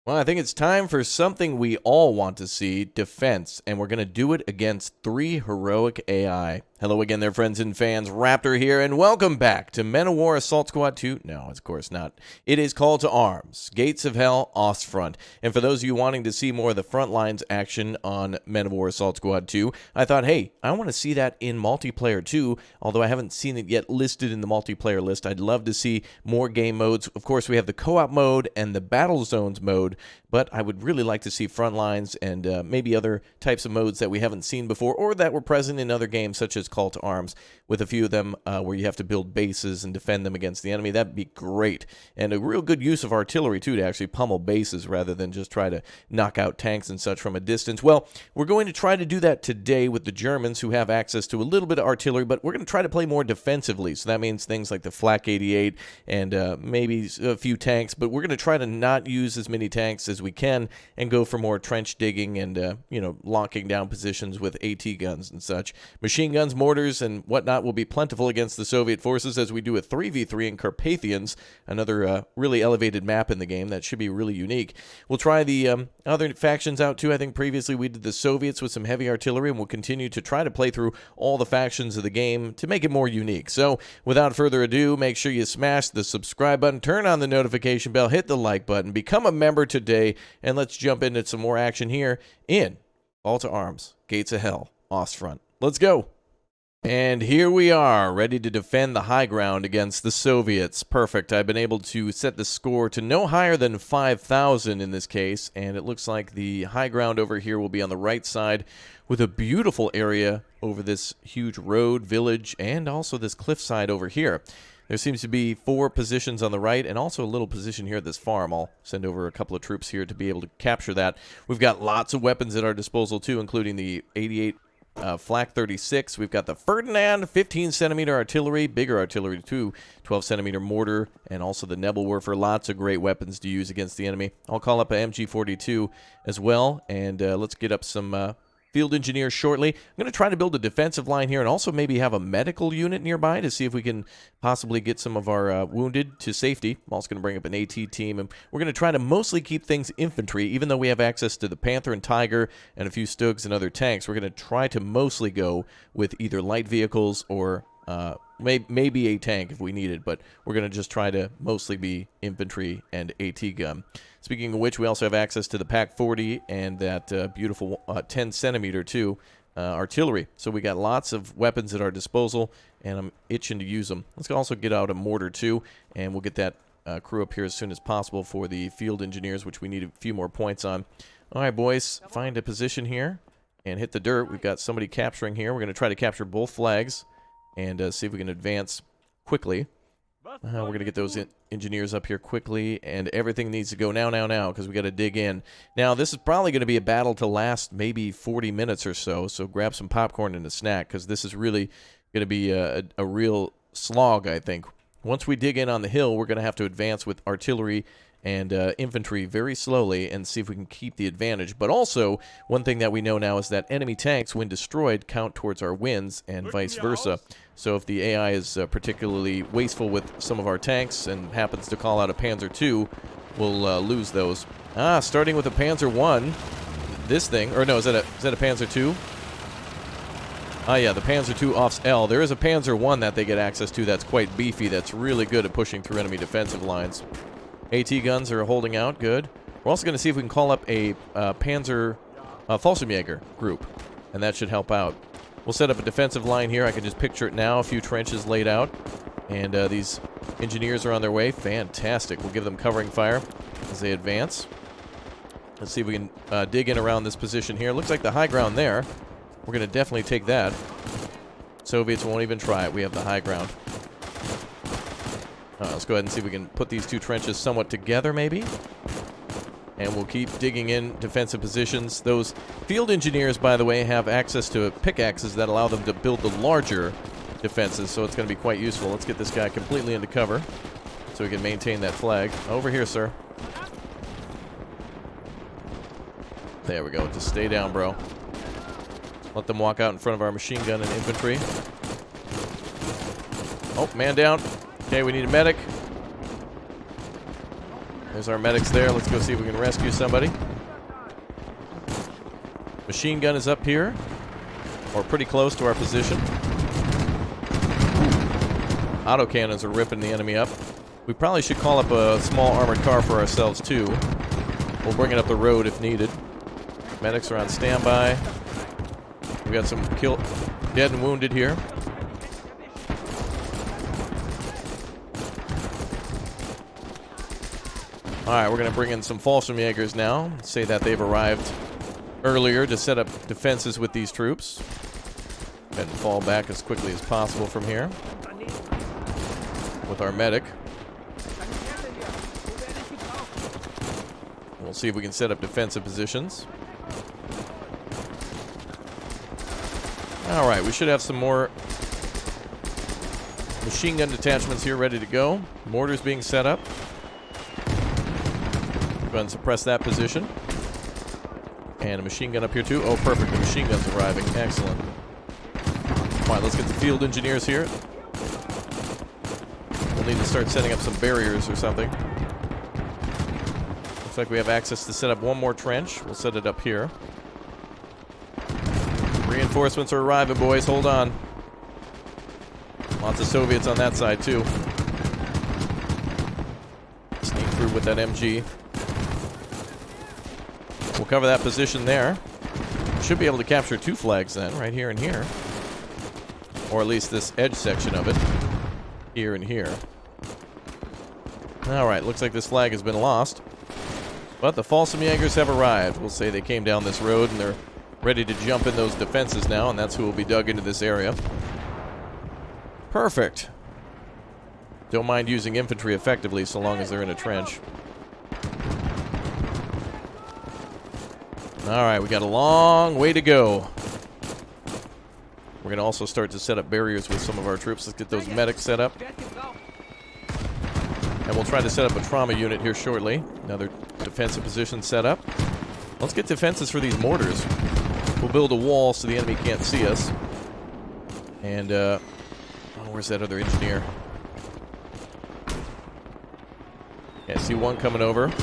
Well, I think it's time for something we all want to see, defense, and we're going to do it against 3 heroic AI. Hello again there, friends and fans. Raptor here, and welcome back to Men of War Assault Squad 2. No, of course not. It is Call to Arms, Gates of Hell, Ostfront. And for those of you wanting to see more of the Frontlines action on Men of War Assault Squad 2, I thought, hey, I want to see that in multiplayer too, although I haven't seen it yet listed in the multiplayer list. I'd love to see more game modes. Of course, we have the co-op mode and the Battle Zones mode, but I would really like to see Frontlines and maybe other types of modes that we haven't seen before or that were present in other games such as Call to Arms, with a few of them where you have to build bases and defend them against the enemy. That'd be great. And a real good use of artillery, too, to actually pummel bases rather than just try to knock out tanks and such from a distance. Well, we're going to try to do that today with the Germans, who have access to a little bit of artillery, but we're going to try to play more defensively. So that means things like the Flak 88 and maybe a few tanks, but we're going to try to not use as many tanks as we can and go for more trench digging and, locking down positions with AT guns and such. Machine guns, mortars, and whatnot will be plentiful against the Soviet forces as we do a 3v3 in Carpathians, another really elevated map in the game that should be really unique. We'll try the other factions out too. I think previously we did the Soviets with some heavy artillery, and we'll continue to try to play through all the factions of the game to make it more unique. So without further ado, make sure you smash the subscribe button, turn on the notification bell, hit the like button, become a member today, and let's jump into some more action here in Call to Arms, Gates of Hell, Ostfront. Let's go. And here we are, ready to defend the high ground against the Soviets. Perfect. I've been able to set the score to no higher than 5,000 in this case, and it looks like the high ground over here will be on the right side with a beautiful area over this huge road, village, and also this cliffside over here. There seems to be 4 positions on the right and also a little position here at this farm. I'll send over a couple of troops here to be able to capture that. We've got lots of weapons at our disposal too, including the 88 Flak 36. We've got the Ferdinand 15-centimeter artillery, bigger artillery too, 12-centimeter mortar, and also the Nebelwerfer. Lots of great weapons to use against the enemy. I'll call up a MG42 as well, and let's get up some field engineers shortly. I'm going to try to build a defensive line here and also maybe have a medical unit nearby to see if we can possibly get some of our wounded to safety. I'm also going to bring up an AT team, and we're going to try to mostly keep things infantry. Even though we have access to the Panther and Tiger and a few Stugs and other tanks, we're going to try to mostly go with either light vehicles or maybe a tank if we need it, but we're going to just try to mostly be infantry and AT gun. Speaking of which, we also have access to the PaK 40 and that beautiful 10-centimeter too, artillery. So we got lots of weapons at our disposal, and I'm itching to use them. Let's also get out a mortar too, and we'll get that crew up here as soon as possible for the field engineers, which we need a few more points on. All right, boys, find a position here and hit the dirt. We've got somebody capturing here. We're going to try to capture both flags and see if we can advance quickly. We're going to get those engineers up here quickly, and everything needs to go now, because we got to dig in. Now, this is probably going to be a battle to last maybe 40 minutes or so, so grab some popcorn and a snack, because this is really going to be a real slog, I think. Once we dig in on the hill, we're going to have to advance with artillery and infantry very slowly and see if we can keep the advantage. But also, one thing that we know now is that enemy tanks, when destroyed, count towards our wins and vice versa. So if the AI is particularly wasteful with some of our tanks and happens to call out a Panzer II, we'll lose those. Starting with a Panzer I, this thing, or no, is that a Panzer II? Yeah, the Panzer II Offs L. There is a Panzer I that they get access to that's quite beefy, that's really good at pushing through enemy defensive lines. AT guns are holding out, good. We're also going to see if we can call up a Panzer Fallschirmjäger group, and that should help out. We'll set up a defensive line here. I can just picture it now, a few trenches laid out, and these engineers are on their way. Fantastic. We'll give them covering fire as they advance. Let's see if we can dig in around this position here. Looks like the high ground there. We're going to definitely take that. Soviets won't even try it. We have the high ground. Let's go ahead and see if we can put these 2 trenches somewhat together, maybe. And we'll keep digging in defensive positions. Those field engineers, by the way, have access to pickaxes that allow them to build the larger defenses, so it's going to be quite useful. Let's get this guy completely into cover so we can maintain that flag. Over here, sir. There we go. Just stay down, bro. Let them walk out in front of our machine gun and infantry. Oh, man down. Okay, we need a medic. There's our medics there. Let's go see if we can rescue somebody. Machine gun is up here, or pretty close to our position. Autocannons are ripping the enemy up. We probably should call up a small armored car for ourselves, too. We'll bring it up the road if needed. Medics are on standby. We got some dead and wounded here. Alright, we're going to bring in some Fallschirmjägers now. Say that they've arrived earlier to set up defenses with these troops. And fall back as quickly as possible from here. With our medic. We'll see if we can set up defensive positions. Alright, we should have some more machine gun detachments here ready to go. Mortars being set up. Go ahead and suppress that position. And a machine gun up here too. Oh, perfect. The machine gun's arriving. Excellent. Alright, let's get the field engineers here. We'll need to start setting up some barriers or something. Looks like we have access to set up one more trench. We'll set it up here. Reinforcements are arriving, boys. Hold on. Lots of Soviets on that side, too. Sneak through with that MG. We'll cover that position there. Should be able to capture 2 flags then, right here and here. Or at least this edge section of it. Here and here. Alright, looks like this flag has been lost. But the Fallschirmjägers have arrived. We'll say they came down this road and they're ready to jump in those defenses now, and that's who will be dug into this area. Perfect. Don't mind using infantry effectively so long as they're in a trench. Alright, we got a long way to go. We're going to also start to set up barriers with some of our troops. Let's get those medics set up. And we'll try to set up a trauma unit here shortly. Another defensive position set up. Let's get defenses for these mortars. We'll build a wall so the enemy can't see us. And, oh, where's that other engineer? Yeah, see one coming over.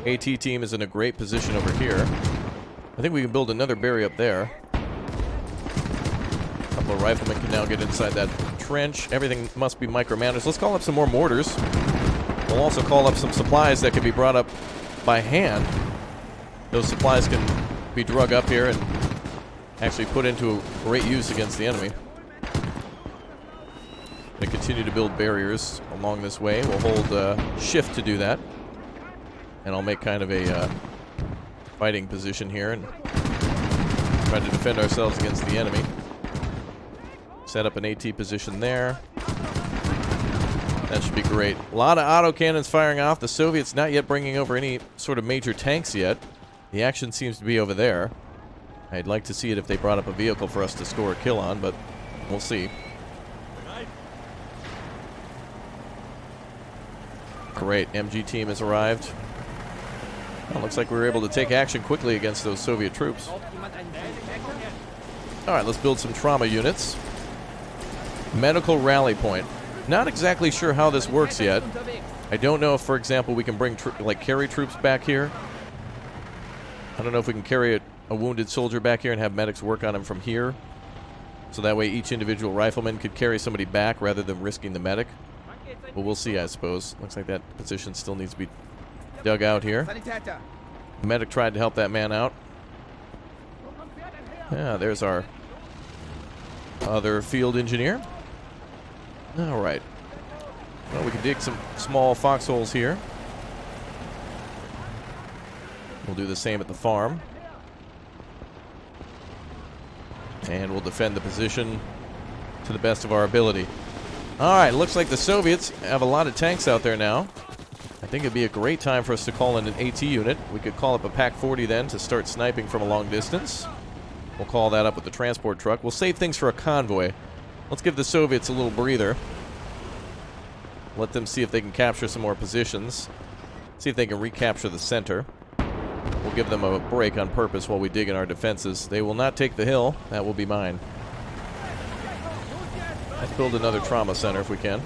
AT team is in a great position over here. I think we can build another barrier up there. A couple of riflemen can now get inside that trench. Everything must be micromanaged. Let's call up some more mortars. We'll also call up some supplies that can be brought up by hand. Those supplies can be drug up here and actually put into great use against the enemy. Going to continue to build barriers along this way. We'll hold shift to do that. And I'll make kind of a fighting position here and try to defend ourselves against the enemy. Set up an AT position there. That should be great. A lot of autocannons firing off. The Soviets not yet bringing over any sort of major tanks yet. The action seems to be over there. I'd like to see it if they brought up a vehicle for us to score a kill on, but we'll see. Great. MG team has arrived. Well, looks like we were able to take action quickly against those Soviet troops. Alright, let's build some trauma units. Medical rally point. Not exactly sure how this works yet. I don't know if, for example, we can bring, carry troops back here. I don't know if we can carry a wounded soldier back here and have medics work on him from here. So that way each individual rifleman could carry somebody back rather than risking the medic. But we'll see, I suppose. Looks like that position still needs to be dug out here. The medic tried to help that man out. Yeah, there's our other field engineer. Alright. Well, we can dig some small foxholes here. We'll do the same at the farm. And we'll defend the position to the best of our ability. Alright, looks like the Soviets have a lot of tanks out there now. I think it'd be a great time for us to call in an AT unit. We could call up a PaK-40 then to start sniping from a long distance. We'll call that up with the transport truck. We'll save things for a convoy. Let's give the Soviets a little breather. Let them see if they can capture some more positions. See if they can recapture the center. We'll give them a break on purpose while we dig in our defenses. They will not take the hill. That will be mine. Let's build another trauma center if we can.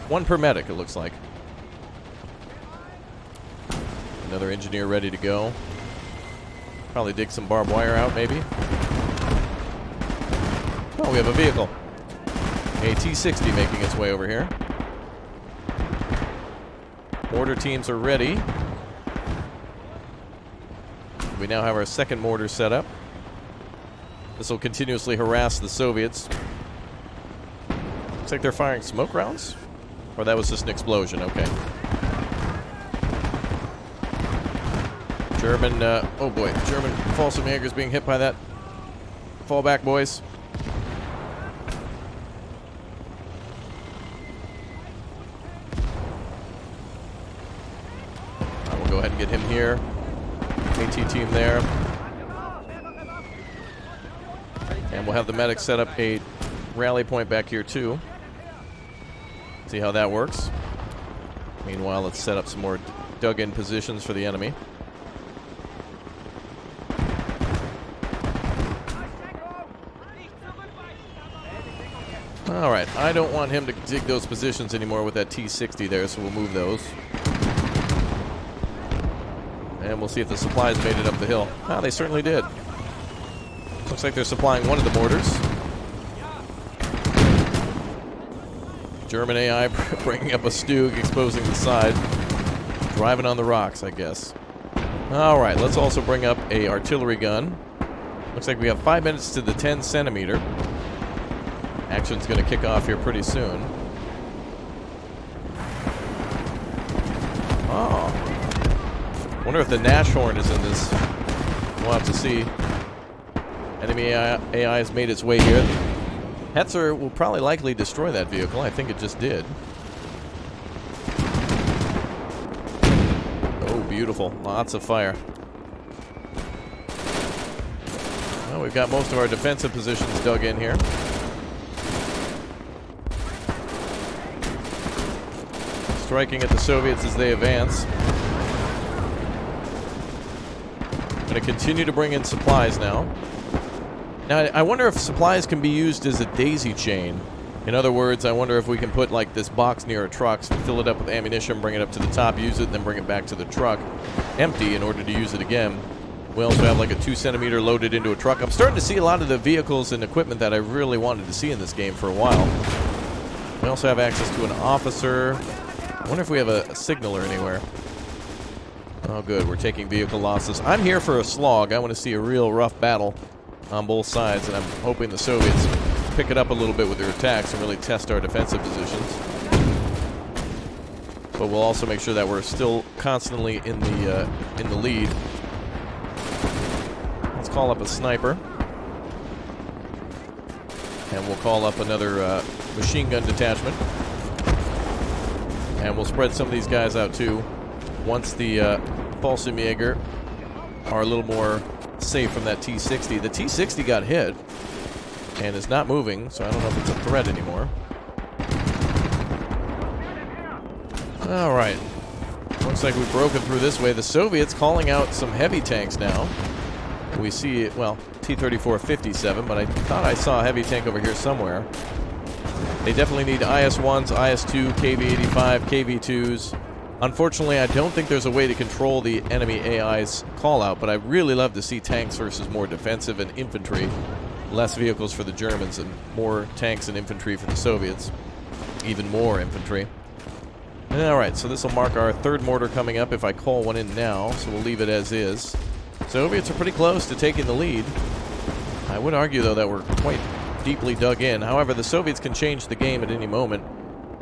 One per medic, it looks like. Another engineer ready to go. Probably dig some barbed wire out, maybe. Oh, we have a vehicle. A T-60 making its way over here. Mortar teams are ready. We now have our second mortar set up. This will continuously harass the Soviets. Looks like they're firing smoke rounds? Or that was just an explosion, okay. German, oh boy, German Fallschirmjäger's being hit by that. Fall back, boys. I will go ahead and get him here. AT team there. And we'll have the medics set up a rally point back here too. See how that works. Meanwhile, let's set up some more dug-in positions for the enemy. Alright, I don't want him to dig those positions anymore with that T-60 there, so we'll move those. And we'll see if the supplies made it up the hill. Ah, they certainly did. Looks like they're supplying one of the mortars. German AI bringing up a Stug, exposing the side. Driving on the rocks, I guess. Alright, let's also bring up a artillery gun. Looks like we have 5 minutes to the 10 centimeter. Action's going to kick off here pretty soon. Oh. Wonder if the Nashorn is in this. We'll have to see. Enemy AI has made its way here. Hetzer will probably likely destroy that vehicle. I think it just did. Oh, beautiful. Lots of fire. Well, we've got most of our defensive positions dug in here. Striking at the Soviets as they advance. I'm going to continue to bring in supplies now. Now, I wonder if supplies can be used as a daisy chain. In other words, I wonder if we can put like this box near our trucks and fill it up with ammunition, bring it up to the top, use it, and then bring it back to the truck empty in order to use it again. We also have like a 2 centimeter loaded into a truck. I'm starting to see a lot of the vehicles and equipment that I really wanted to see in this game for a while. We also have access to an officer. I wonder if we have a signaler anywhere. Oh, good. We're taking vehicle losses. I'm here for a slog. I want to see a real rough battle on both sides, and I'm hoping the Soviets pick it up a little bit with their attacks and really test our defensive positions. But we'll also make sure that we're still constantly in the lead. Let's call up a sniper. And we'll call up another machine gun detachment. And we'll spread some of these guys out too. Once the Fallschirmjäger are a little more safe from that T-60. The T-60 got hit and is not moving, so I don't know if it's a threat anymore. Alright. Looks like we've broken through this way. The Soviets calling out some heavy tanks now. We see, well, T-34-57, but I thought I saw a heavy tank over here somewhere. They definitely need IS-1s, IS-2, KV-85, KV-2s. Unfortunately, I don't think there's a way to control the enemy AI's call-out, but I really love to see tanks versus more defensive and infantry. Less vehicles for the Germans and more tanks and infantry for the Soviets. Even more infantry. Alright, so this will mark our third mortar coming up if I call one in now, so we'll leave it as is. Soviets are pretty close to taking the lead. I would argue, though, that we're quite deeply dug in. However, the Soviets can change the game at any moment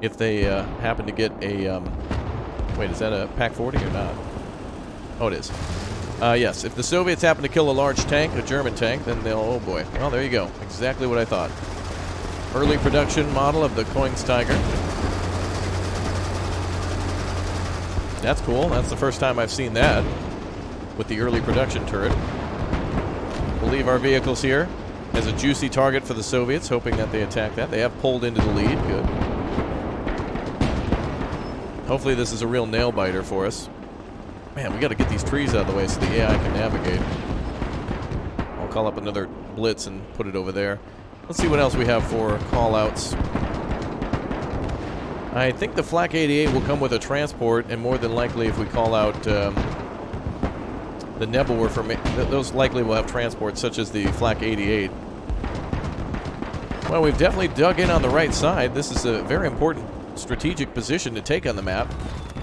if they happen to get a... wait, is that a PaK-40 or not? Oh, it is. Yes, if the Soviets happen to kill a large tank, a German tank, then they'll... Oh, boy. Well, there you go. Exactly what I thought. Early production model of the Koenigstiger. That's cool. That's the first time I've seen that with the early production turret. We'll leave our vehicles here as a juicy target for the Soviets, hoping that they attack that. They have pulled into the lead. Good. Hopefully this is a real nail-biter for us. Man, we got to get these trees out of the way so the AI can navigate. I'll call up another blitz and put it over there. Let's see what else we have for call-outs. I think the Flak 88 will come with a transport, and more than likely if we call out The Nebelwerfer, those likely will have transport such as the Flak 88. Well, we've definitely dug in on the right side. This is a very important strategic position to take on the map.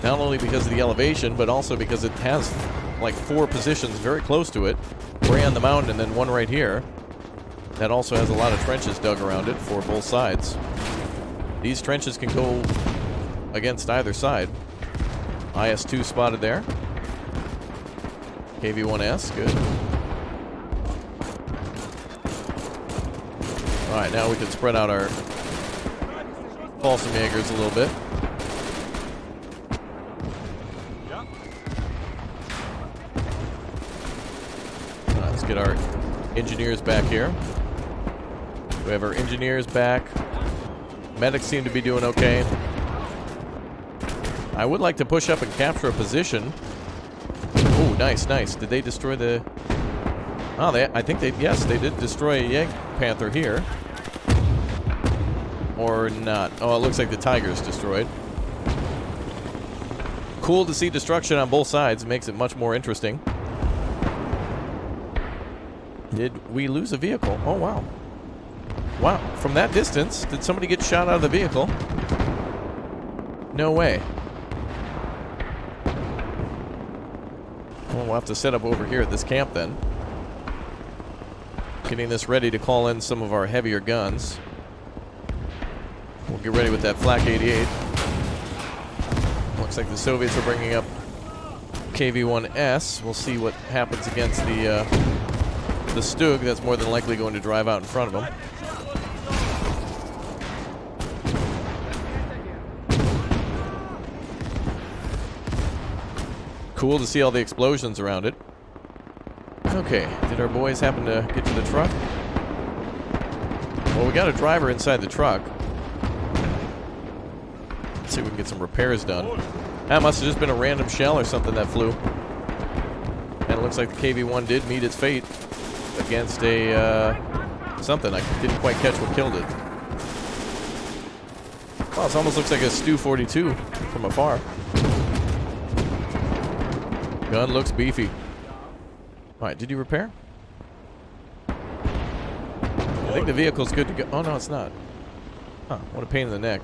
Not only because of the elevation, but also because it has like 4 positions very close to it. 3 on the mountain and then 1 right here. That also has a lot of trenches dug around it for both sides. These trenches can go against either side. IS-2 spotted there. KV-1S, good. Alright, now we can spread out our Paulson-Jägers a little bit. Alright, let's get our engineers back here. We have our engineers back. Medics seem to be doing okay. I would like to push up and capture a position. Oh, nice, nice. Did they destroy the... Oh, I think they... Yes, they did destroy a Jäg Panther here. Or not. Oh, it looks like the Tiger's destroyed. Cool to see destruction on both sides. It makes it much more interesting. Did we lose a vehicle? Oh, wow. Wow. From that distance, did somebody get shot out of the vehicle? No way. Well, we'll have to set up over here at this camp then. Getting this ready to call in some of our heavier guns. We'll get ready with that Flak 88. Looks like the Soviets are bringing up KV-1S. We'll see what happens against the Stug. That's more than likely going to drive out in front of them. Cool to see all the explosions around it. Okay, did our boys happen to get to the truck? Well, we got a driver inside the truck. Let's see if we can get some repairs done. That must have just been a random shell or something that flew. And it looks like the KV-1 did meet its fate against a, something. I didn't quite catch what killed it. Wow, it almost looks like a Stu-42 from afar. Gun looks beefy. Alright, did you repair? I think the vehicle's good to go. Oh, no, it's not. Huh, what a pain in the neck.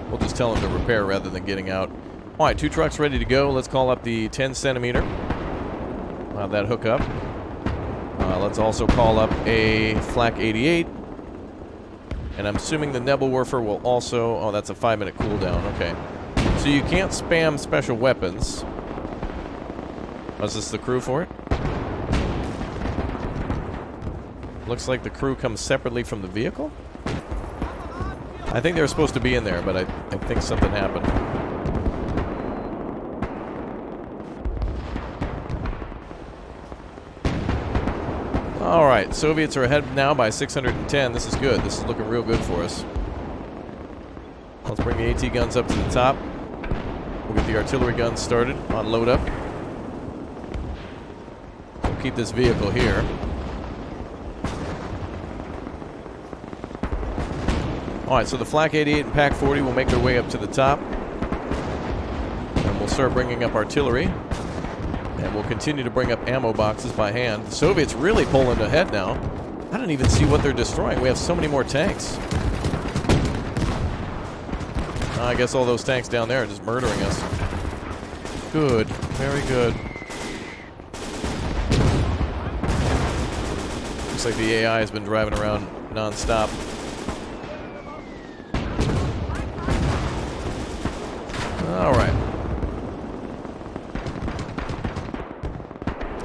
We'll just tell him to repair rather than getting out. Alright, 2 trucks ready to go. Let's call up the 10 centimeter. We'll have that hook up. Let's also call up a Flak 88. And I'm assuming the Nebelwerfer will also... Oh, that's a 5-minute cooldown. Okay. So you can't spam special weapons. Was this the crew for it? Looks like the crew comes separately from the vehicle? I think they were supposed to be in there, but I think something happened. Alright, Soviets are ahead now by 610. This is good. This is looking real good for us. Let's bring the AT guns up to the top. We'll get the artillery guns started on load up. We'll keep this vehicle here. Alright, so the Flak 88 and Pak 40 will make their way up to the top. And we'll start bringing up artillery. And we'll continue to bring up ammo boxes by hand. The Soviets really pulling ahead now. I don't even see what they're destroying. We have so many more tanks. I guess all those tanks down there are just murdering us. Good. Very good. Looks like the AI has been driving around non-stop. Alright.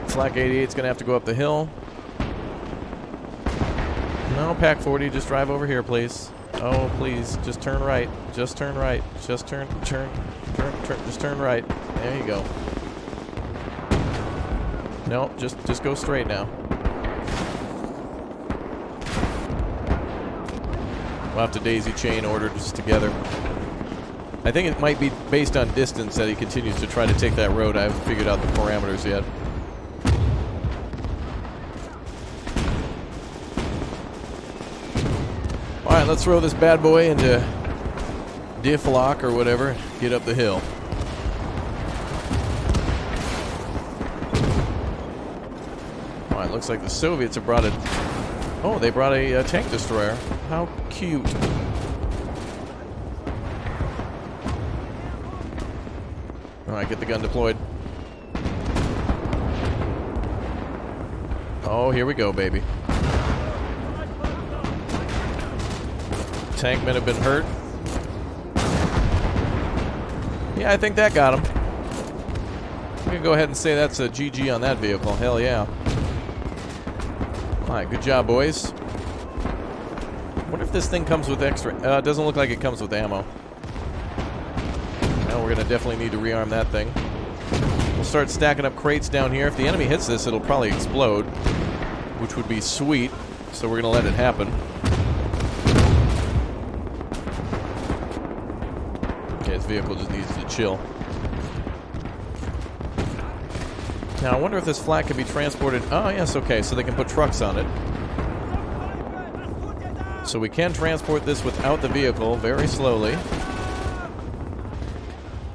Flak 88 is going to have to go up the hill. No, Pak 40, just drive over here, please. Oh, please, just turn right. Just turn right. Just turn, just turn right. There you go. No, just go straight now. We'll have to daisy chain orders together. I think it might be based on distance that he continues to try to take that road. I haven't figured out the parameters yet. Alright, let's throw this bad boy into diff lock or whatever. Get up the hill. Alright, looks like the Soviets have brought it. Oh, they brought a tank destroyer. How cute. Alright, get the gun deployed. Oh, here we go, baby. Tankmen have been hurt. Yeah, I think that got him. I'm gonna go ahead and say that's a GG on that vehicle. Hell yeah. Alright, good job, boys. Wonder if this thing comes with extra... it doesn't look like it comes with ammo. Now we're gonna definitely need to rearm that thing. We'll start stacking up crates down here. If the enemy hits this, it'll probably explode, which would be sweet. So we're gonna let it happen. Okay, this vehicle just needs to chill. Now, I wonder if this flak can be transported... Oh, yes, okay, so they can put trucks on it. So we can transport this without the vehicle very slowly.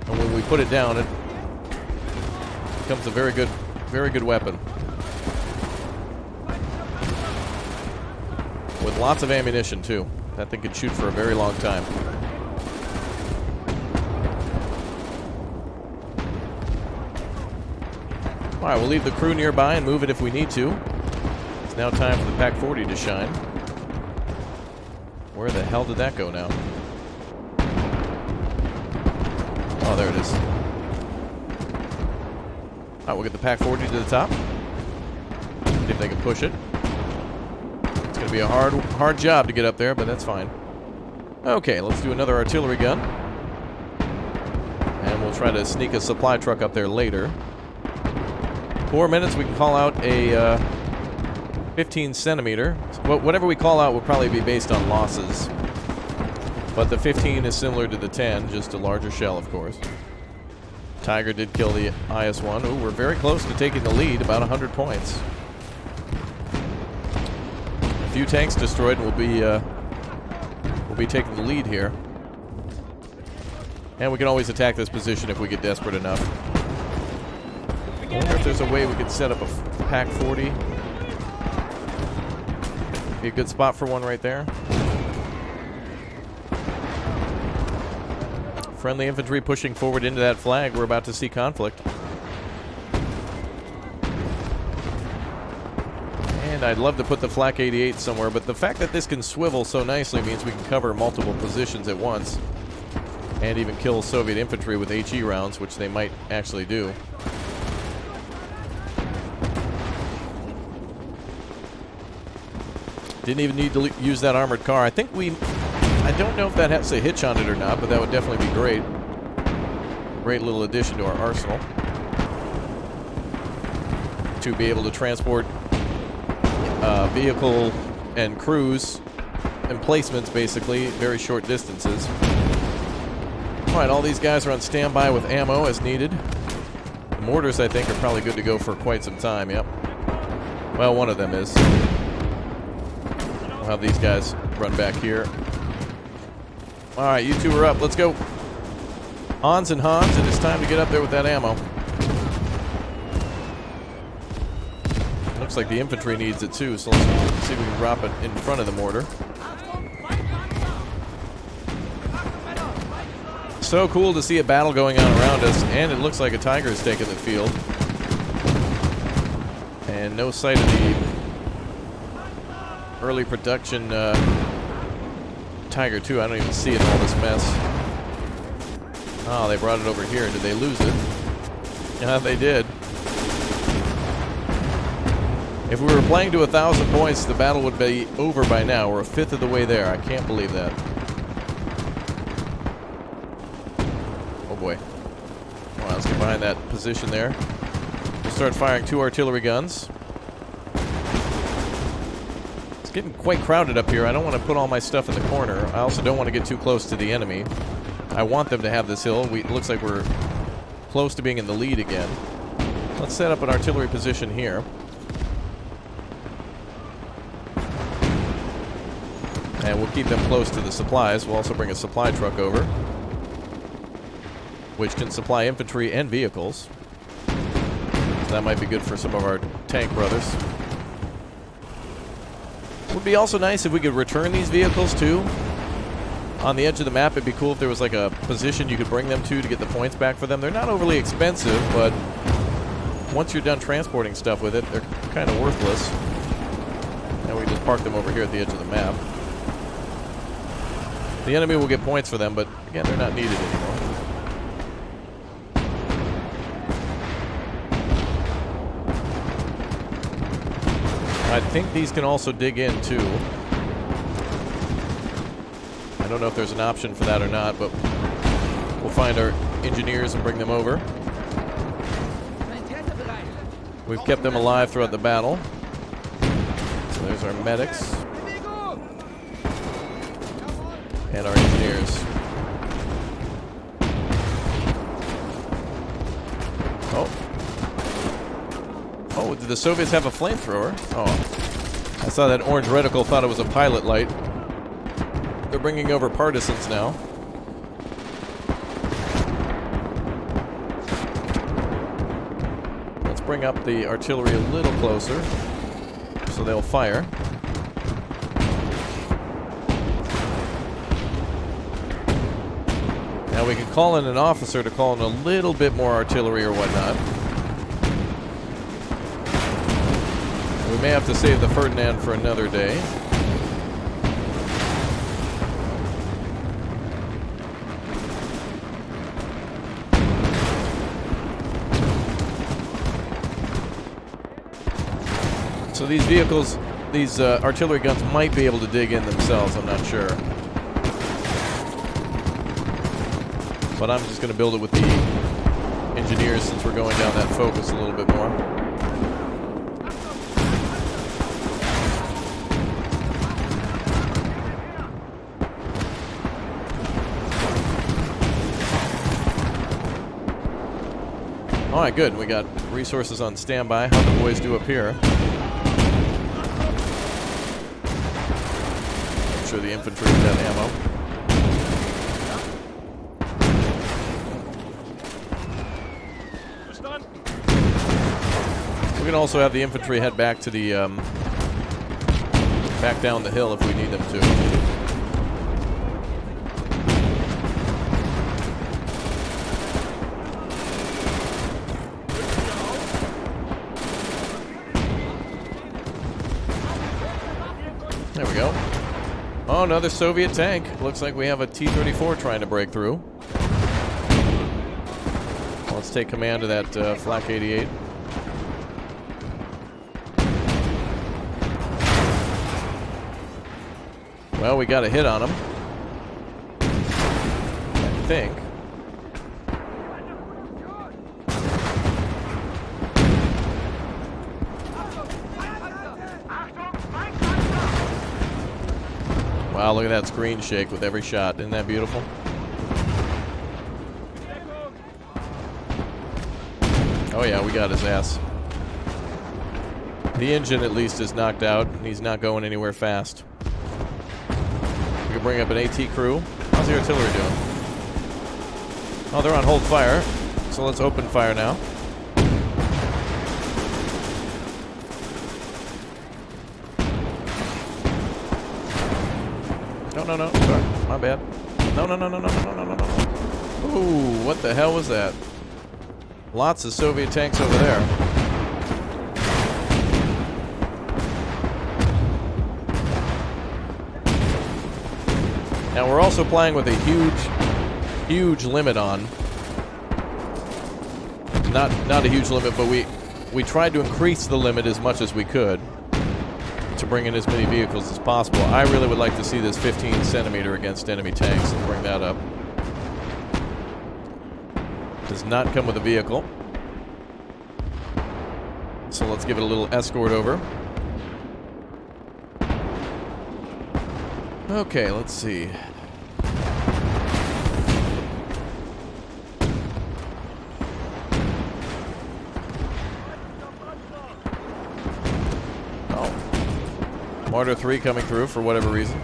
And when we put it down, it becomes a very good weapon. With lots of ammunition, too. That thing can shoot for a very long time. Alright, we'll leave the crew nearby and move it if we need to. It's now time for the Pack 40 to shine. Where the hell did that go now? Oh, there it is. Alright, we'll get the Pack 40 to the top. See if they can push it. It's going to be a hard job to get up there, but that's fine. Okay, let's do another artillery gun. And we'll try to sneak a supply truck up there later. 4 minutes, we can call out a 15 centimeter. Whatever we call out will probably be based on losses. But the 15 is similar to the 10, just a larger shell, of course. Tiger did kill the IS-1. Ooh, we're very close to taking the lead, about 100 points. A few tanks destroyed, and we'll be taking the lead here. And we can always attack this position if we get desperate enough. I wonder if there's a way we could set up a Pack 40. Be a good spot for one right there. Friendly infantry pushing forward into that flag. We're about to see conflict. And I'd love to put the Flak 88 somewhere, but the fact that this can swivel so nicely means we can cover multiple positions at once. And even kill Soviet infantry with HE rounds, which they might actually do. Didn't even need to use that armored car. I don't know if that has a hitch on it or not, but that would definitely be great. Great little addition to our arsenal. To be able to transport vehicle and crews emplacements, basically, very short distances. Alright, all these guys are on standby with ammo as needed. The mortars, I think, are probably good to go for quite some time, yep. Well, one of them is. We'll have these guys run back here. Alright, you two are up. Let's go. Hans and Hans, and it's time to get up there with that ammo. Looks like the infantry needs it too, so let's see if we can drop it in front of the mortar. So cool to see a battle going on around us, and it looks like a Tiger is taking the field. And no sight of the early production Tiger 2. I don't even see it in all this mess. Oh, they brought it over here. Did they lose it? Yeah, they did. If we were playing to 1,000 points, the battle would be over by now. We're a fifth of the way there. I can't believe that. Oh boy. All right, let's get behind that position there. We'll start firing 2 artillery guns. It's getting quite crowded up here. I don't want to put all my stuff in the corner. I also don't want to get too close to the enemy. I want them to have this hill. It looks like we're close to being in the lead again. Let's set up an artillery position here. And we'll keep them close to the supplies. We'll also bring a supply truck over, which can supply infantry and vehicles. That might be good for some of our tank brothers. Would be also nice if we could return these vehicles too. On the edge of the map, it'd be cool if there was like a position you could bring them to get the points back for them. They're not overly expensive, but once you're done transporting stuff with it, they're kind of worthless. And we just park them over here at the edge of the map. The enemy will get points for them, but again, they're not needed anymore. I think these can also dig in too. I don't know if there's an option for that or not, but we'll find our engineers and bring them over. We've kept them alive throughout the battle. So there's our medics. And our engineers. Oh, did the Soviets have a flamethrower? Oh, I saw that orange reticle, thought it was a pilot light. They're bringing over partisans now. Let's bring up the artillery a little closer so they'll fire. Now we can call in an officer to call in a little bit more artillery or whatnot. We may have to save the Ferdinand for another day. So these vehicles, these artillery guns might be able to dig in themselves, I'm not sure. But I'm just going to build it with the engineers since we're going down that focus a little bit more. Alright, good. We got resources on standby. How'd the boys do up here? I'm sure the infantry got ammo. We can also have the infantry head back to the back down the hill if we need them to. There we go. Oh, another Soviet tank. Looks like we have a T-34 trying to break through. Let's take command of that Flak 88. Well, we got a hit on him. I think. Wow, look at that screen shake with every shot. Isn't that beautiful? Oh yeah, we got his ass. The engine at least is knocked out, and he's not going anywhere fast. We can bring up an AT crew. How's the artillery doing? Oh, they're on hold fire. So let's open fire now. No. Sorry. My bad. No. Ooh, what the hell was that? Lots of Soviet tanks over there. Now we're also playing with a huge limit on. Not a huge limit, but we tried to increase the limit as much as we could to bring in as many vehicles as possible. I really would like to see this 15 centimeter against enemy tanks and bring that up. Does not come with a vehicle. So let's give it a little escort over. Okay, let's see. Mortar 3 coming through for whatever reason.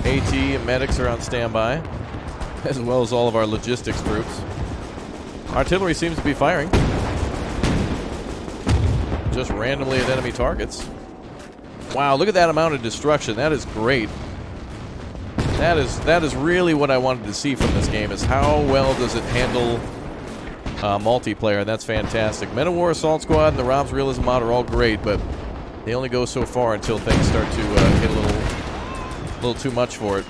AT and medics are on standby, as well as all of our logistics groups. Artillery seems to be firing. Just randomly at enemy targets. Wow, look at that amount of destruction. That is great. That is really what I wanted to see from this game, is how well does it handle multiplayer. That's fantastic. Men of War Assault Squad and the Rob's Realism mod are all great, but they only go so far until things start to get a little too much for it.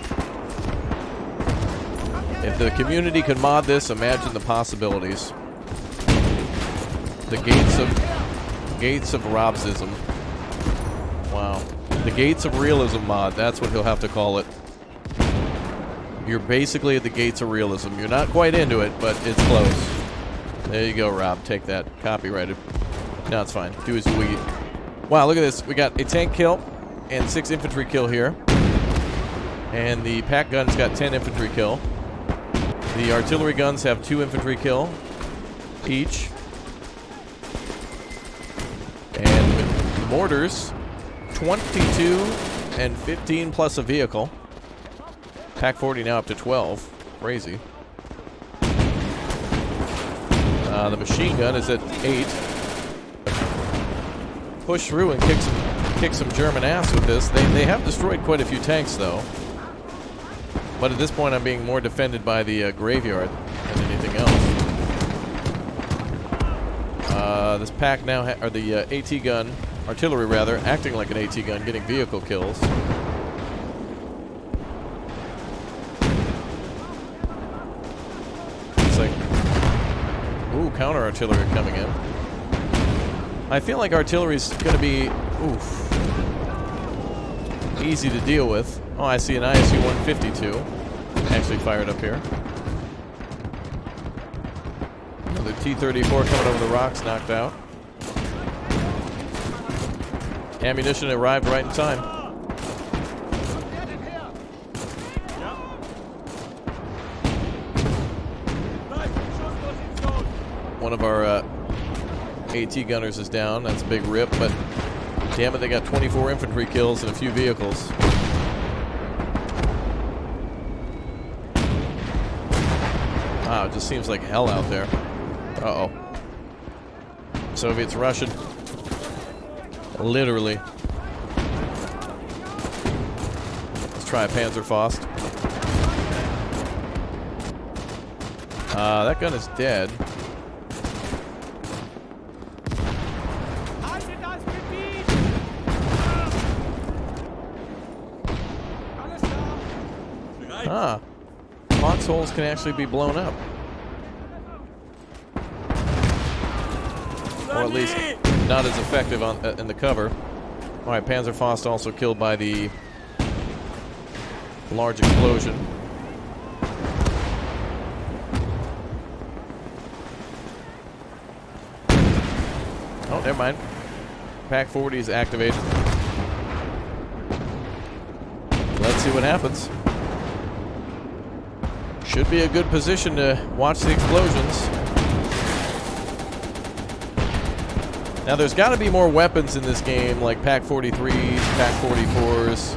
If the community could mod this, imagine the possibilities. The gates of Robsism. Wow. The gates of realism mod, that's what he'll have to call it. You're basically at the gates of realism. You're not quite into it, but it's close. There you go, Rob. Take that. Copyrighted. No, it's fine. Do as you will. Wow, look at this. We got a tank kill and 6 infantry kill here. And the pack guns got 10 infantry kill. The artillery guns have 2 infantry kill each. And the mortars, 22 and 15 plus a vehicle. Pack 40 now up to 12. Crazy. The machine gun is at 8. Push through and kick some German ass with this. They have destroyed quite a few tanks, though. But at this point, I'm being more defended by the graveyard than anything else. This pack now, or the AT gun, artillery rather, acting like an AT gun, getting vehicle kills. It's like, ooh, counter artillery coming in. I feel like artillery's going to be, oof, easy to deal with. Oh, I see an ISU 152 actually fired up here. Another T-34 coming over the rocks, knocked out. Ammunition arrived right in time. One of our AT gunners is down. That's a big rip, but damn it, they got 24 infantry kills and a few vehicles. Wow, it just seems like hell out there. Uh-oh. Soviets Russian. Literally. Let's try a Panzerfaust. That gun is dead. Ah. Foxholes can actually be blown up. Or at least not as effective on, in the cover. Alright, Panzerfaust also killed by the large explosion. Oh, never mind. Pack 40 is activated. Let's see what happens. Should be a good position to watch the explosions. Now, there's got to be more weapons in this game, like Pack 43s, Pack 44s,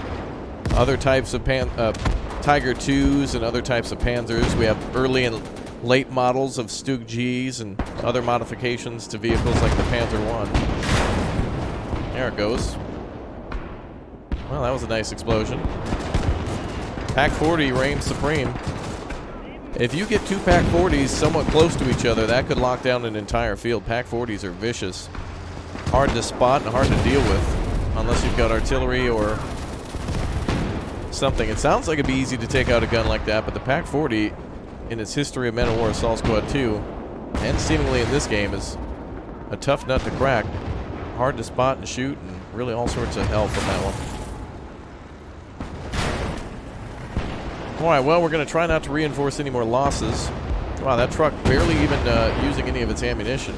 other types of Tiger 2s, and other types of Panzers. We have early and late models of Stug Gs and other modifications to vehicles like the Panzer 1. There it goes. Well, that was a nice explosion. Pack 40 reigns supreme. If you get 2 Pack 40s somewhat close to each other, that could lock down an entire field. Pack 40s are vicious. Hard to spot and hard to deal with, unless you've got artillery or something. It sounds like it'd be easy to take out a gun like that, but the Pack 40, in its history of Men of War Assault Squad 2, and seemingly in this game, is a tough nut to crack. Hard to spot and shoot, and really all sorts of hell from that one. Alright, well, we're going to try not to reinforce any more losses. Wow, that truck barely even using any of its ammunition.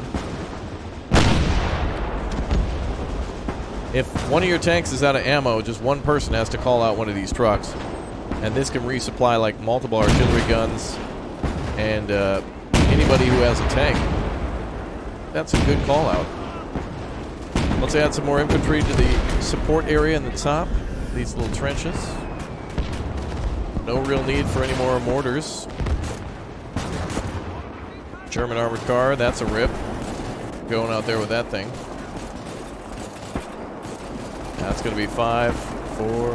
If one of your tanks is out of ammo, just one person has to call out one of these trucks. And this can resupply like multiple artillery guns and anybody who has a tank. That's a good call out. Let's add some more infantry to the support area in the top. These little trenches. No real need for any more mortars. German armored car, that's a rip. Going out there with that thing. That's going to be 5, 4.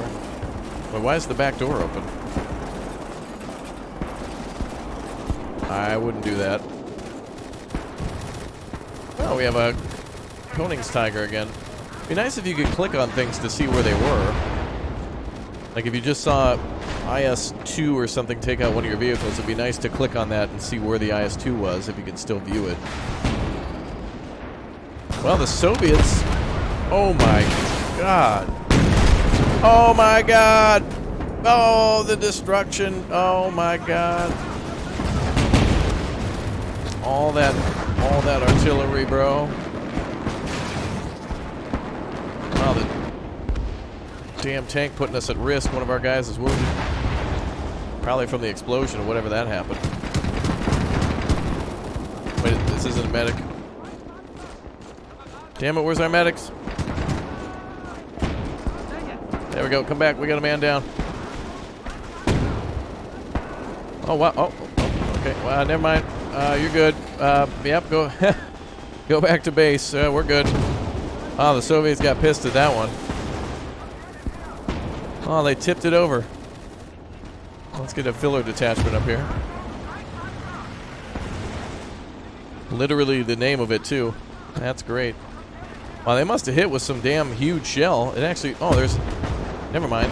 Wait, why is the back door open? I wouldn't do that. Oh, we have a Koningstiger again. Be nice if you could click on things to see where they were. Like if you just saw IS-2 or something take out one of your vehicles, it'd be nice to click on that and see where the IS-2 was, if you can still view it. Well, the Soviets... Oh my god. Oh my god! Oh, the destruction! Oh my god. All that artillery, bro. Wow, the damn tank putting us at risk. One of our guys is wounded. Probably from the explosion or whatever that happened. Wait, this isn't a medic. Damn it, where's our medics? There we go, come back, we got a man down. Oh, wow, oh, okay, well, never mind. You're good. Yep, go go back to base. We're good. Oh, the Soviets got pissed at that one. Oh, they tipped it over. Let's get a filler detachment up here. Literally the name of it, too. That's great. Wow, they must have hit with some damn huge shell. It actually... Oh, there's... Never mind.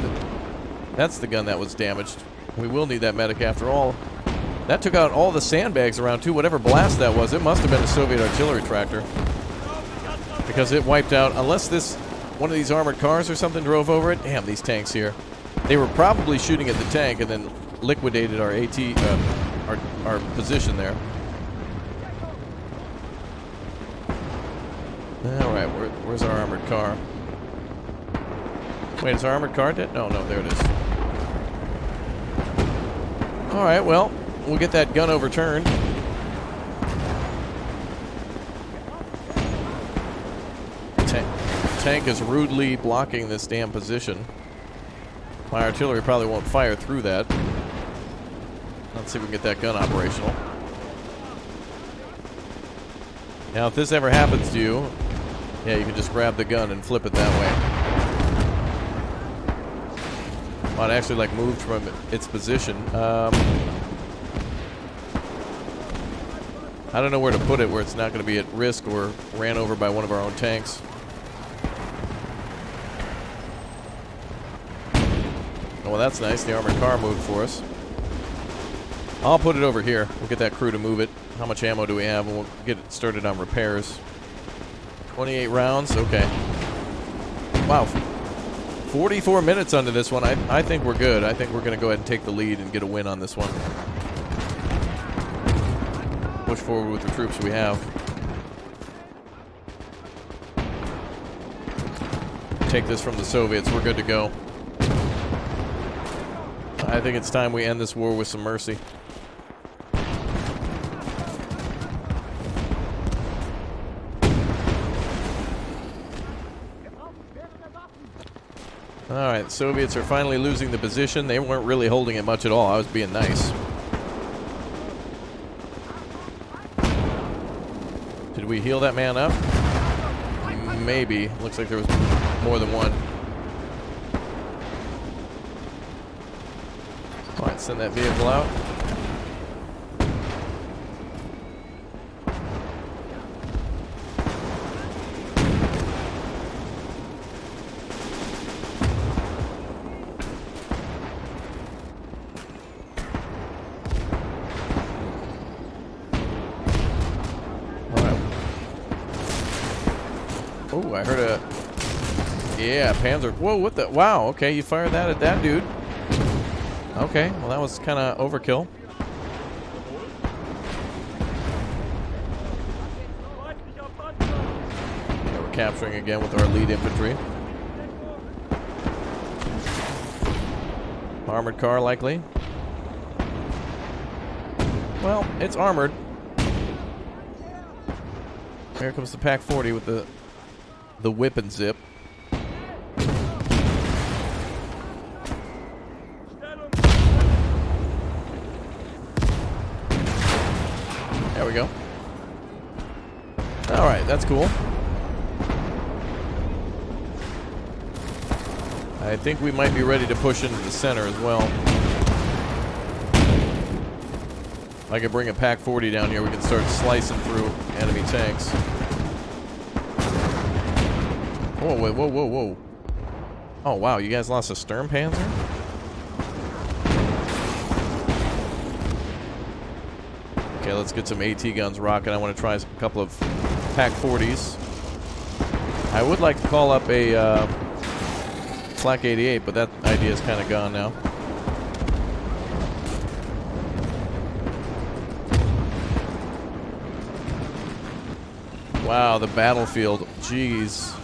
That's the gun that was damaged. We will need that medic after all. That took out all the sandbags around, too. Whatever blast that was, it must have been a Soviet artillery tractor. Because it wiped out... Unless this... One of these armored cars or something drove over it. Damn, these tanks here. They were probably shooting at the tank and then liquidated our AT... our position there. Alright, where's our armored car? Wait, is our armored car dead? No, there it is. Alright, well, we'll get that gun overturned. Tank is rudely blocking this damn position. My artillery probably won't fire through that. Let's see if we can get that gun operational. Now, if this ever happens to you, yeah, you can just grab the gun and flip it that way. Well, it actually, like, moved from its position. I don't know where to put it where it's not going to be at risk or ran over by one of our own tanks. Oh, well, that's nice. The armored car moved for us. I'll put it over here. We'll get that crew to move it. How much ammo do we have? And we'll get it started on repairs. 28 rounds? Okay. Wow. 44 minutes onto this one. I think we're good. I think we're going to go ahead and take the lead and get a win on this one. Push forward with the troops we have. Take this from the Soviets. We're good to go. I think it's time we end this war with some mercy. Alright, Soviets are finally losing the position. They weren't really holding it much at all. I was being nice. Did we heal that man up? Maybe. Looks like there was more than one. Alright, send that vehicle out. Oh, I heard a... Yeah, Panzer... Whoa, what the... Wow, okay, you fired that at that dude. Okay, well that was kind of overkill. Yeah, we're capturing again with our lead infantry. Armored car, likely. Well, it's armored. Here comes the Pac 40 with the whip and zip. There we go. Alright, that's cool. I think we might be ready to push into the center as well. I could bring a Pack 40 down here. We can start slicing through enemy tanks. Whoa, whoa, whoa, whoa, whoa. Oh, wow. You guys lost a Sturmpanzer? Okay, let's get some AT guns rocking. I want to try a couple of Pack 40s. I would like to call up a Flak 88, but that idea is kind of gone now. Wow, the battlefield. Jeez.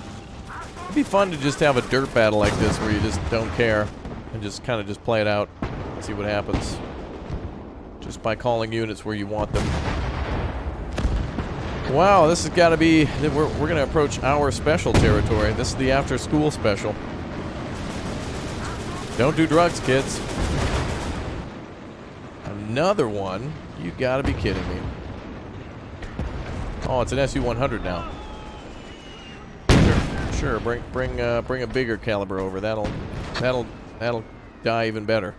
It'd be fun to just have a dirt battle like this where you just don't care and just kind of just play it out, see what happens. Just by calling units where you want them. Wow, this has got to be... We're going to approach our special territory. This is the after-school special. Don't do drugs, kids. Another one? You got to be kidding me. Oh, it's an SU-100 now. Sure. Bring a bigger caliber over. That'll die even better.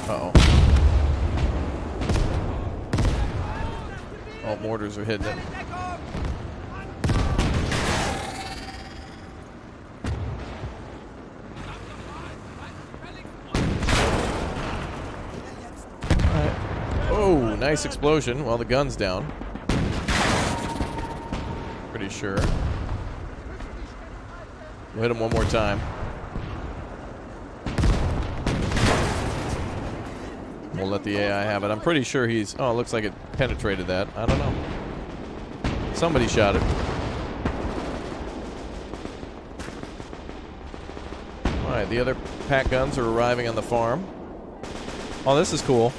Uh-oh. Oh, mortars are hitting it. Oh, nice explosion. Well, the gun's down. Pretty sure. We'll hit him one more time. We'll let the AI have it. I'm pretty sure he's... Oh, it looks like it penetrated that. I don't know. Somebody shot it. Alright, the other pack guns are arriving on the farm. Oh, this is cool.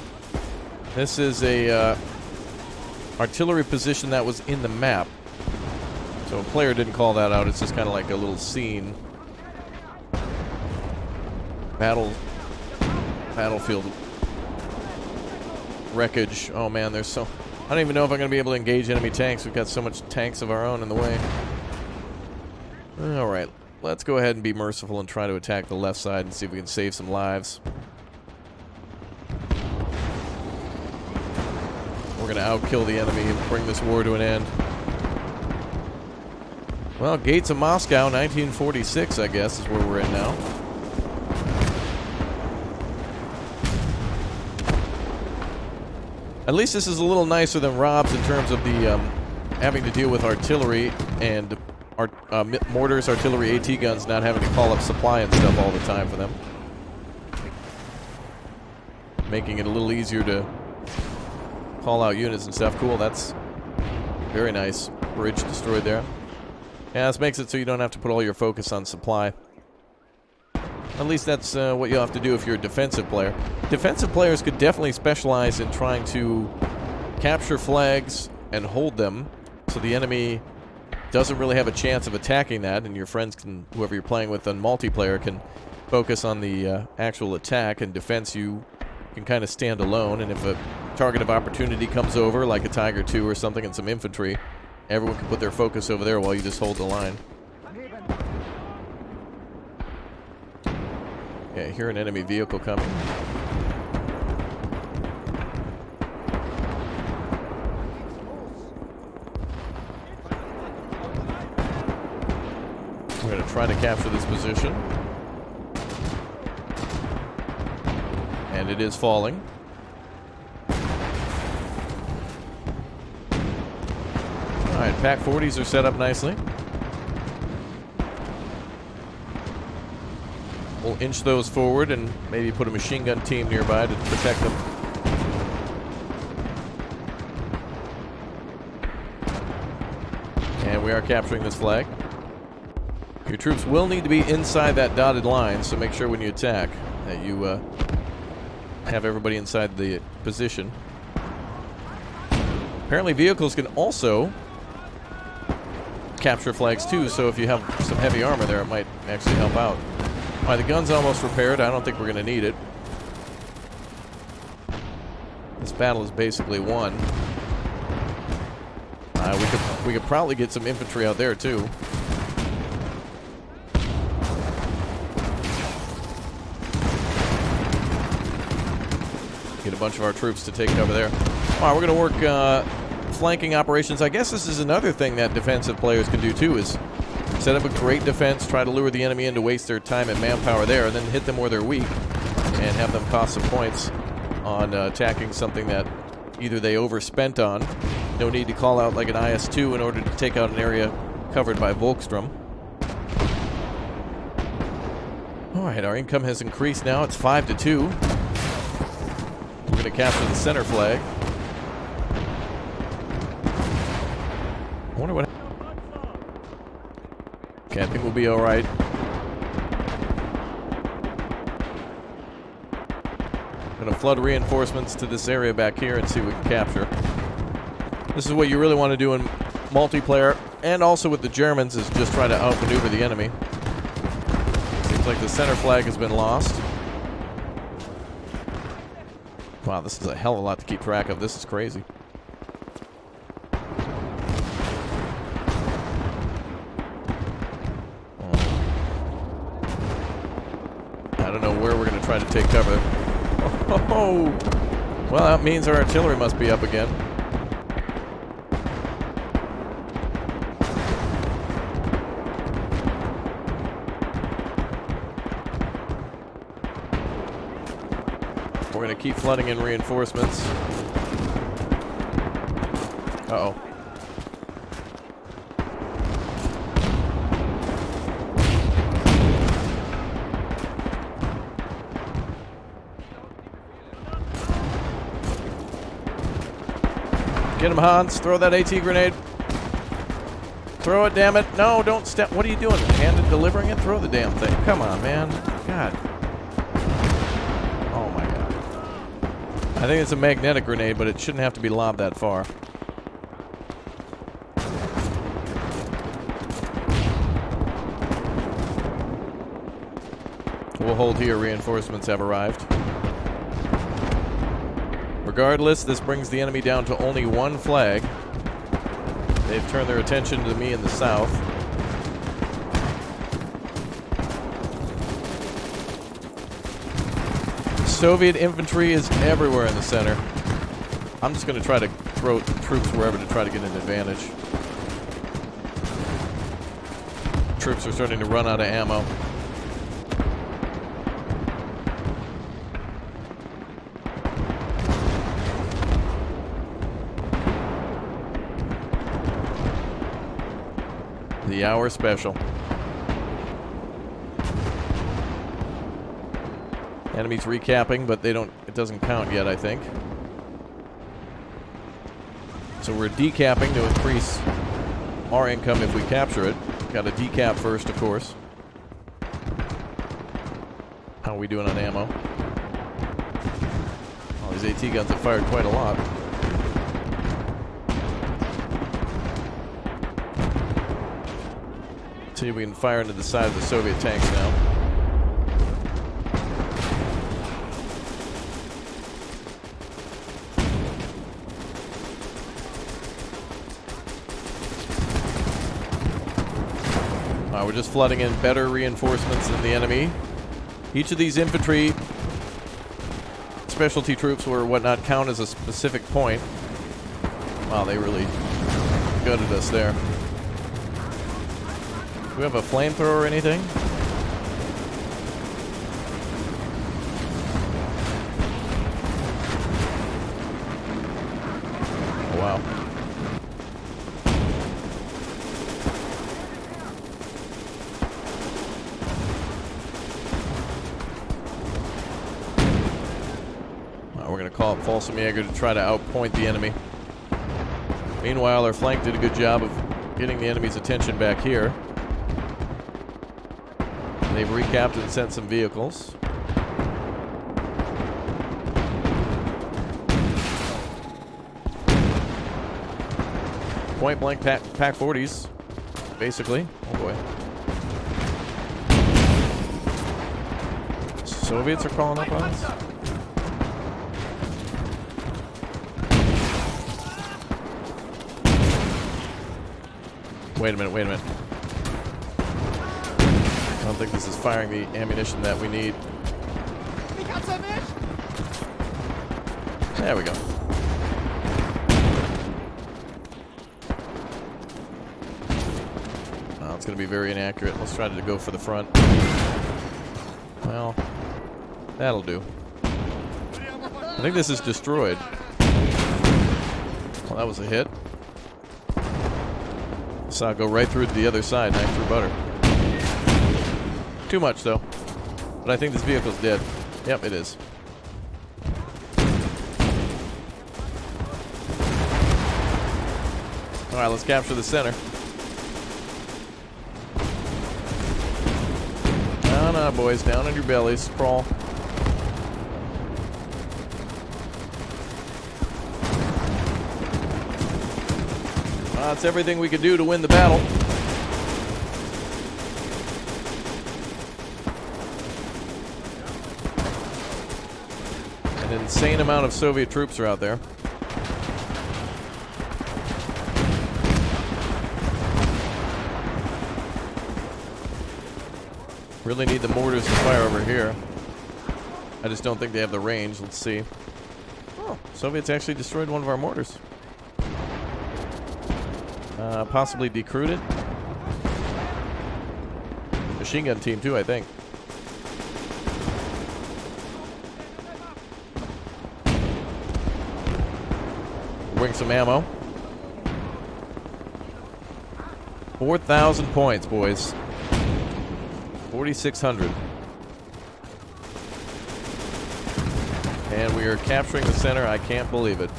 This is a artillery position that was in the map. So a player didn't call that out. It's just kind of like a little scene. Battlefield wreckage. Oh man, there's so... I don't even know if I'm going to be able to engage enemy tanks. We've got so much tanks of our own in the way. Alright, let's go ahead and be merciful and try to attack the left side and see if we can save some lives. We're going to outkill the enemy and bring this war to an end. Well, Gates of Moscow, 1946, I guess, is where we're in now. At least this is a little nicer than Rob's in terms of the having to deal with artillery and mortars, artillery, AT guns, not having to call up supply and stuff all the time for them. Making it a little easier to call out units and stuff. Cool, that's very nice. Bridge destroyed there. Yeah, this makes it so you don't have to put all your focus on supply. At least that's what you'll have to do if you're a defensive player. Defensive players could definitely specialize in trying to capture flags and hold them so the enemy doesn't really have a chance of attacking that, and your friends can, whoever you're playing with on multiplayer, can focus on the actual attack, and defense you can kind of stand alone, and if a target of opportunity comes over, like a Tiger 2 or something, and some infantry, everyone can put their focus over there while you just hold the line. Yeah, I hear an enemy vehicle coming. We're going to try to capture this position. And it is falling. Alright, Pack 40s are set up nicely. We'll inch those forward and maybe put a machine gun team nearby to protect them. And we are capturing this flag. Your troops will need to be inside that dotted line, so make sure when you attack that you have everybody inside the position. Apparently vehicles can also capture flags too, so if you have some heavy armor there, it might actually help out. Alright, the gun's almost repaired. I don't think we're going to need it. This battle is basically won. We could probably get some infantry out there too. Get a bunch of our troops to take cover there. All right, we're going to work flanking operations. I guess this is another thing that defensive players can do too, is set up a great defense, try to lure the enemy in to waste their time and manpower there, and then hit them where they're weak and have them cost some points on attacking something that either they overspent on. No need to call out like an IS-2 in order to take out an area covered by Volkstrom. Alright, our income has increased now. It's 5-2. We're going to capture the center flag. I wonder what... Okay, I think we'll be alright. Going to flood reinforcements to this area back here and see what we can capture. This is what you really want to do in multiplayer, and also with the Germans, is just try to outmaneuver the enemy. Seems like the center flag has been lost. Wow, this is a hell of a lot to keep track of. This is crazy. I don't know where we're going to try to take cover. Oh, well, that means our artillery must be up again. We're going to keep flooding in reinforcements. Uh-oh. Get him, Hans. Throw that AT grenade. Throw it, damn it. No, don't step. What are you doing? Handed delivering it? Throw the damn thing. Come on, man. God. Oh, my God. I think it's a magnetic grenade, but it shouldn't have to be lobbed that far. We'll hold here. Reinforcements have arrived. Regardless, this brings the enemy down to only one flag. They've turned their attention to me in the south. Soviet infantry is everywhere in the center. I'm just going to try to throw troops wherever to try to get an advantage. Troops are starting to run out of ammo. The hour special. Enemies recapping, but it doesn't count yet, I think. So we're decapping to increase our income if we capture it. Got to decap first, of course. How are we doing on ammo? Oh, these AT guns have fired quite a lot. See if we can fire into the side of the Soviet tanks now. We're just flooding in better reinforcements than the enemy. Each of these infantry specialty troops or whatnot count as a specific point. Wow, they really gutted us there. Do we have a flamethrower or anything? Oh, wow. We're going to call up Folsom-Jaeger to try to outpoint the enemy. Meanwhile, our flank did a good job of getting the enemy's attention back here. They've recapped and sent some vehicles. Point blank pack 40s, basically. Oh boy. Soviets are calling up on us. Wait a minute, wait a minute. I don't think this is firing the ammunition that we need. There we go. Oh, it's going to be very inaccurate. Let's try to go for the front. Well, that'll do. I think this is destroyed. Well, that was a hit. Saw it go right through to the other side, knife through butter. Too much, though. But I think this vehicle's dead. Yep, it is. Alright, let's capture the center. Down on, boys. Down on your bellies. Crawl. That's everything we could do to win the battle. An insane amount of Soviet troops are out there. Really need the mortars to fire over here. I just don't think they have the range. Let's see. Oh, Soviets actually destroyed one of our mortars. Possibly decrewed it. Machine gun team too, I think. Bring some ammo. 4,000 points, boys. 4,600. And we are capturing the center. I can't believe it.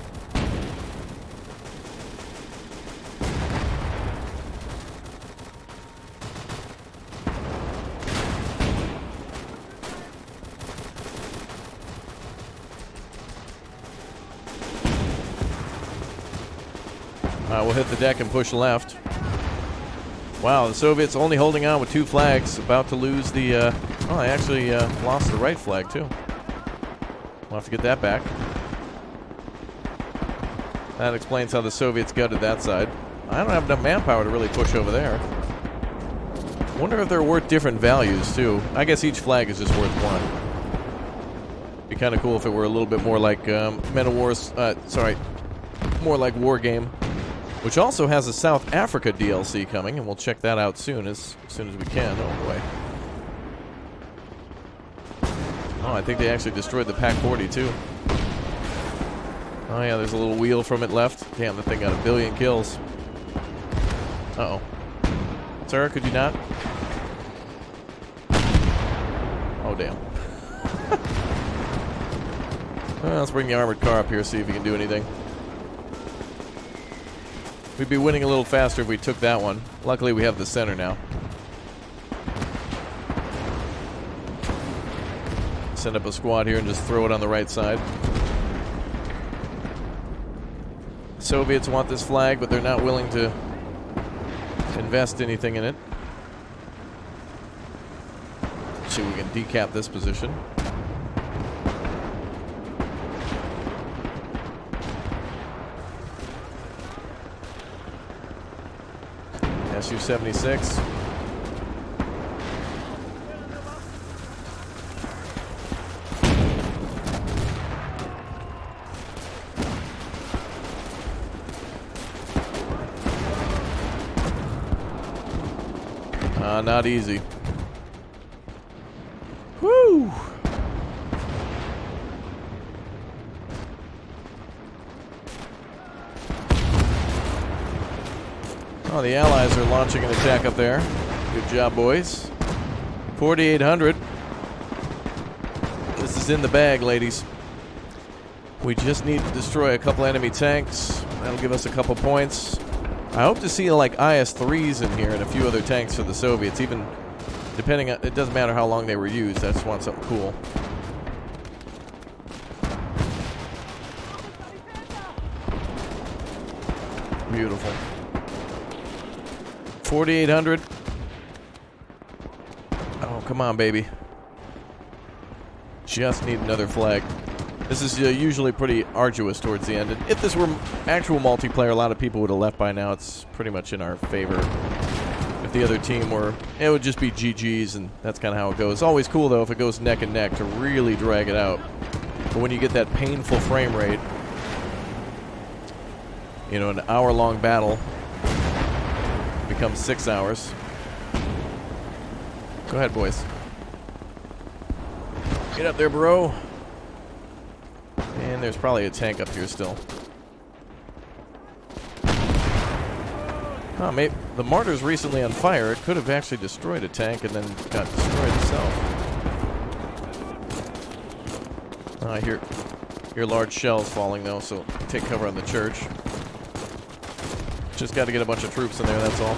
We'll hit the deck and push left. Wow, the Soviets only holding on with 2 flags. About to lose the... oh, I actually lost the right flag, too. We'll have to get that back. That explains how the Soviets gutted that side. I don't have enough manpower to really push over there. Wonder if they're worth different values, too. I guess each flag is just worth 1. Be kind of cool if it were a little bit more like Men of War's... sorry. More like War Game. Which also has a South Africa DLC coming, and we'll check that out soon as soon as we can. Oh boy. Oh, I think they actually destroyed the Pak-40 too. Oh yeah, there's a little wheel from it left. Damn, that thing got 1 billion kills. Uh-oh. Sir, could you not? Oh, damn. Well, let's bring the armored car up here, see if we can do anything. We'd be winning a little faster if we took that one. Luckily, we have the center now. Send up a squad here and just throw it on the right side. Soviets want this flag, but they're not willing to invest anything in it. See if we can decap this position. Su-76. Not easy. Woo! Oh, the Allies are launching an attack up there. Good job, boys. 4,800. This is in the bag, ladies. We just need to destroy a couple enemy tanks. That'll give us a couple points. I hope to see like IS-3s in here and a few other tanks for the Soviets, even depending on, it doesn't matter how long they were used. I just want something cool. Beautiful. 4,800. Oh, come on, baby. Just need another flag. This is usually pretty arduous towards the end. And if this were actual multiplayer, a lot of people would have left by now. It's pretty much in our favor. If the other team were, it would just be GG's, and that's kind of how it goes. It's always cool, though, if it goes neck and neck to really drag it out. But when you get that painful frame rate, you know, an hour-long battle becomes 6 hours. Go ahead, boys. Get up there, bro. And there's probably a tank up here still. Oh, maybe the Martyr's recently on fire. It could have actually destroyed a tank and then got destroyed itself. Oh, I hear large shells falling though, so take cover on the church. Just got to get a bunch of troops in there, that's all.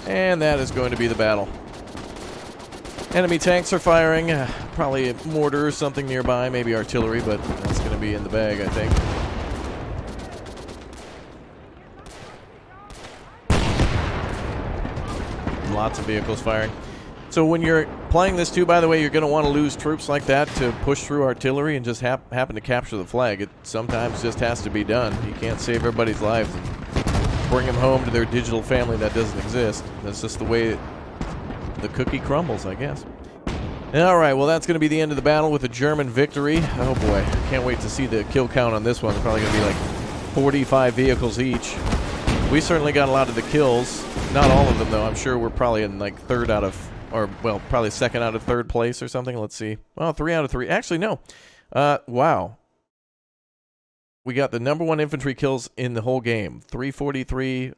And that is going to be the battle. Enemy tanks are firing. Probably a mortar or something nearby, maybe artillery, but that's going to be in the bag, I think. Lots of vehicles firing. So when you're playing this too, by the way, you're going to want to lose troops like that to push through artillery and just happen to capture the flag. It sometimes just has to be done. You can't save everybody's lives and bring them home to their digital family that doesn't exist. That's just the way the cookie crumbles, I guess. All right, well, that's going to be the end of the battle with a German victory. Oh, boy. Can't wait to see the kill count on this one. It's probably going to be like 45 vehicles each. We certainly got a lot of the kills. Not all of them, though. I'm sure we're probably in like third out of, or well, probably second out of third place or something. Let's see. Well, 3 out of 3. Actually, no. Wow. We got the #1 infantry kills in the whole game. 343,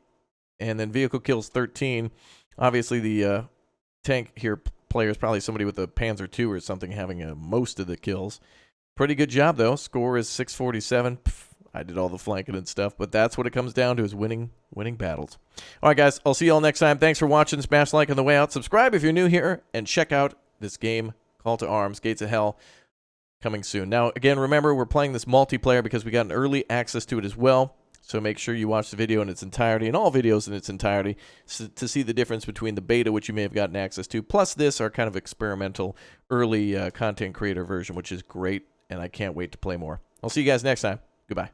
and then vehicle kills 13. Obviously, the tank here player is probably somebody with a Panzer II or something having most of the kills. Pretty good job, though. Score is 647. I did all the flanking and stuff, but that's what it comes down to, is winning battles. All right, guys, I'll see you all next time. Thanks for watching. Smash like on the way out. Subscribe if you're new here, and check out this game, Call to Arms, Gates of Hell, coming soon. Now, again, remember, we're playing this multiplayer because we got an early access to it as well, so make sure you watch the video in its entirety, and all videos in its entirety, to see the difference between the beta, which you may have gotten access to, plus this, our kind of experimental early content creator version, which is great, and I can't wait to play more. I'll see you guys next time. Goodbye.